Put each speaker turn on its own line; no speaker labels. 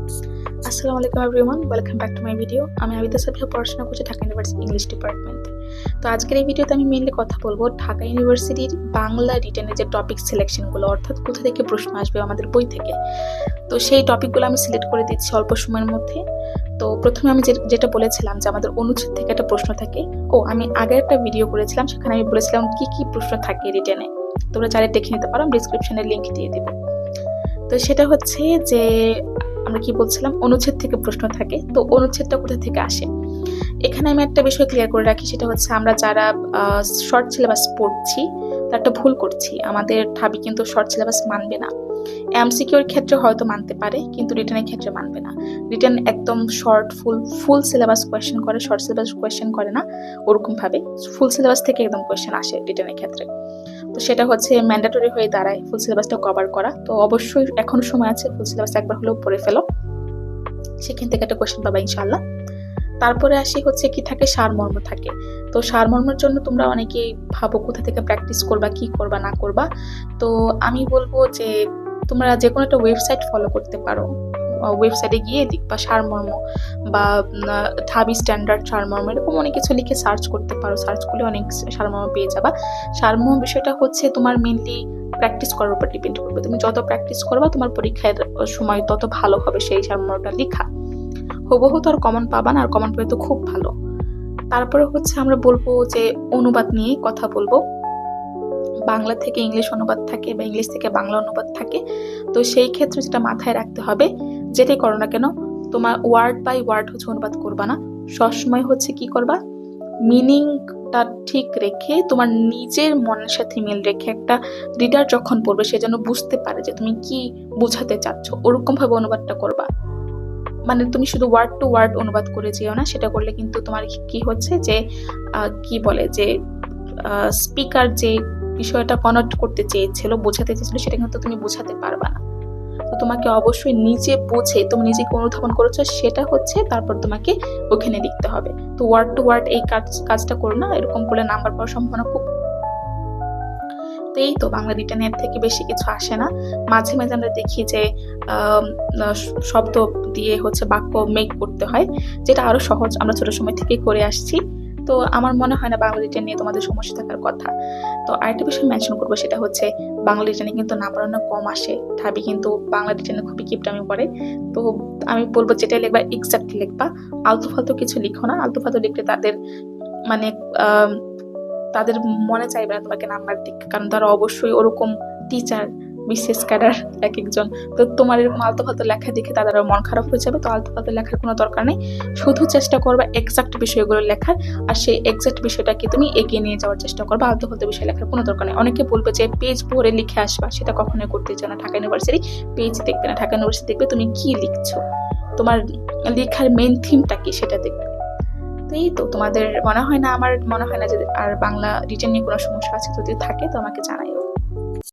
আসসালামু আলাইকুম everyone, welcome back to my video. আমি আবিদা সাবিহা, পড়াশোনা করছি ঢাকা ইউনিভার্সিটি ইংলিশ ডিপার্টমেন্টে। তো আজকের এই ভিডিওতে আমি মেইনলি কথা বলবো ঢাকা ইউনিভার্সিটির বাংলা রিটেনের যে টপিক সিলেকশনগুলো, অর্থাৎ কোথা থেকে প্রশ্ন আসবে আমাদের বই থেকে। তো সেই টপিকগুলো আমি সিলেক্ট করে দিচ্ছি অল্প সময়ের মধ্যে। তো প্রথমে আমি যেটা বলেছিলাম যে আমাদের অনুচ্ছেদ থেকে একটা প্রশ্ন থাকে। আমি আগে একটা ভিডিও করেছিলাম, সেখানে আমি বলেছিলাম কি কি প্রশ্ন থাকে রিটেনে। তোমরা চাইলে দেখে নিতে পারো, আমি ডিসক্রিপশনে লিঙ্ক দিয়ে দেবো। তো সেটা হচ্ছে যে আমরা কি বলছিলাম, অনুচ্ছেদ থেকে প্রশ্ন থাকে। তো অনুচ্ছেদটা কোথা থেকে আসে, এখানে আমি একটা বিষয় ক্লিয়ার করে রাখি, সেটা হচ্ছে আমরা যারা শর্ট সিলেবাস পড়ছি তার একটা ভুল করছি। আমাদের ঢাবি কিন্তু শর্ট সিলেবাস মানবে না। এমসিকিউর ক্ষেত্রে হয়তো মানতে পারে, কিন্তু রিটেনের ক্ষেত্রে মানবে না। রিটেন একদম শর্ট ফুল সিলেবাস কোয়েশ্চেন করে, শর্ট সিলেবাস কোয়েশ্চেন করে না। ওরকম ভাবে ফুল সিলেবাস থেকে একদম কোয়েশ্চেন আসে রিটেনের ক্ষেত্রে। তো সেটা হচ্ছে ম্যান্ডেটরি হয়ে দাঁড়ায় ফুল সিলেবাসটা কভার করা। তো অবশ্যই এখনো সময় আছে, ফুল সিলেবাস একবার হলেও পড়ে ফেলো, সেখান থেকে একটা কোয়েশ্চেন পাবা ইনশাআল্লাহ। তারপরে আসি হচ্ছে কি থাকে, সারমর্ম থাকে। তো সারমর্মের জন্য তোমরা অনেকেই ভাবো কোথা থেকে প্র্যাকটিস করবা, কি করবা না করবা। তো আমি বলবো যে তোমরা যে কোনো একটা ওয়েবসাইট ফলো করতে পারো। ওয়েবসাইটে গিয়ে দেখবা সারমর্ম বা ঢাবি স্ট্যান্ডার্ড সারমর্ম, এরকম অনেক কিছু লিখে সার্চ করতে পারো। সার্চ করলে অনেক সারমর্ম পেয়ে যাবা। সারমর্ম বিষয়টা হচ্ছে তোমার মেনলি প্র্যাকটিস করার উপর ডিপেন্ড করবে। তুমি যত প্র্যাকটিস করবা তোমার পরীক্ষার সময় তত ভালো হবে সেই সারমর্মটা লেখা। হুবহু তো আর কমন পাবা না, আর কমন পেলে তো খুব ভালো। তারপরে হচ্ছে আমরা বলবো যে অনুবাদ নিয়ে কথা বলবো। বাংলা থেকে ইংলিশ অনুবাদ থাকে বা ইংলিশ থেকে বাংলা অনুবাদ থাকে। তো সেই ক্ষেত্রে যেটা মাথায় রাখতে হবে, যেটাই করো না কেন, তোমার ওয়ার্ড বাই ওয়ার্ড হচ্ছে অনুবাদ করবা না। সবসময় হচ্ছে কি করবা, মিনিংটা ঠিক রেখে, তোমার নিজের মনের সাথে মিল রেখে, একটা রিডার যখন পড়বে সে যেন বুঝতে পারে যে তুমি কি বোঝাতে চাচ্ছ, ওরকম ভাবে অনুবাদটা করবা। মানে তুমি শুধু ওয়ার্ড টু ওয়ার্ড অনুবাদ করে যেও না, সেটা করলে কিন্তু তোমার কি হচ্ছে যে কি বলে যে স্পিকার যে বিষয়টা কনেক্ট করতে চেয়েছিল, বোঝাতে চেয়েছিল, সেটা কিন্তু তুমি বোঝাতে পারবা না। তো তোমাকে অবশ্যই নিজে বুঝে তুমি নিজেকে অনুধাবন করেছো সেটা হচ্ছে তারপর তোমাকে ওখানে লিখতে হবে। তো ওয়ার্ড টু ওয়ার্ড এই কাজটা করো না, এরকম করলে নাম্বার পাওয়ার সম্ভাবনা খুব। তো এই তো বাংলা রিটেনের থেকে বেশি কিছু আসে না। মাঝে মাঝে আমরা দেখি যে শব্দ দিয়ে হচ্ছে বাক্য মেক করতে হয়, যেটা আরো সহজ, আমরা ছোট সময় থেকে করে আসছি। তো আমার মনে হয় না বাংলা রিটেন নিয়ে তোমাদের সমস্যা থাকার কথা। তো আরেকটা বিষয় মেনশন করবো, সেটা হচ্ছে বাংলা রিটেনে কিন্তু নাম্বার অনেক কম আসে। ঢাবি কিন্তু বাংলা রিটেনে খুবই কিপটামি করে। তো আমি বলবো যেটা লিখবা এক্সাক্ট লিখবা, আলতু ফালতু কিছু লিখো না। আলতু ফালতু লিখলে তাদের মানে তাদের মনে চাইবে না তোমাকে নাম্বার দিক, কারণ তারা অবশ্যই ওরকম টিচার বিশেষ ক্যাডার এক একজন। তো তোমার এরকম আলতু ফালতু লেখা দেখে তাদের মন খারাপ হয়ে যাবে। তো আলতু ফালতু লেখার কোনো দরকার নেই, শুধু চেষ্টা করবা এক্সাক্ট বিষয়গুলো লেখার, আর সেই এক্সাক্ট বিষয়টাকে তুমি এগিয়ে নিয়ে যাওয়ার চেষ্টা করবা। আলতু ফালতু বিষয় লেখার কোনো দরকার নেই। অনেকে বলবে যে পেজ ভরে লিখে আসবা, সেটা কখনোই করতে চাও না। ঢাকা ইউনিভার্সিটি পেজ দেখবে না, ঢাকা ইউনিভার্সিটি দেখবে তুমি কি লিখছো, তোমার লেখার মেইন থিমটা কি সেটা দেখবে। এই তো তোমাদের আমার মনে হয় না যে আর বাংলা রিটেন নিয়ে কোনো সমস্যা আছে। যদি থাকে তো আমাকে জানাইও।